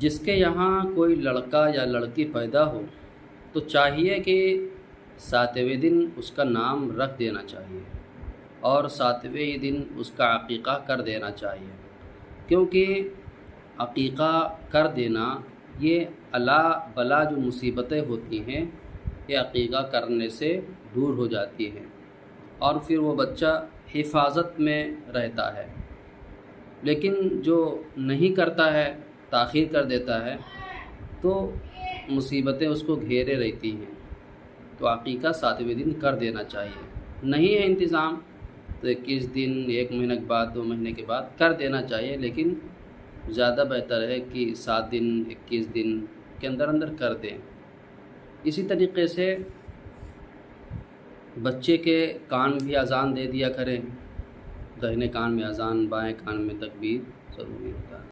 جس کے یہاں کوئی لڑکا یا لڑکی پیدا ہو تو چاہیے کہ 7ویں دن اس کا نام رکھ دینا چاہیے اور 7ویں دن اس کا عقیقہ کر دینا چاہیے، کیونکہ عقیقہ کر دینا یہ الا بلا جو مصیبتیں ہوتی ہیں یہ عقیقہ کرنے سے دور ہو جاتی ہیں اور پھر وہ بچہ حفاظت میں رہتا ہے۔ لیکن جو نہیں کرتا ہے، تاخیر کر دیتا ہے، تو مصیبتیں اس کو گھیرے رہتی ہیں۔ تو عقیقہ 7ویں دن کر دینا چاہیے، نہیں ہے انتظام تو 21 دن، 1 مہینے کے بعد، 2 مہینے کے بعد کر دینا چاہیے، لیکن زیادہ بہتر ہے کہ 7 دن 21 دن کے اندر اندر کر دیں۔ اسی طریقے سے بچے کے کان بھی اذان دے دیا کریں، داہنے کان میں اذان، بائیں کان میں تکبیر ضروری ہوتا ہے۔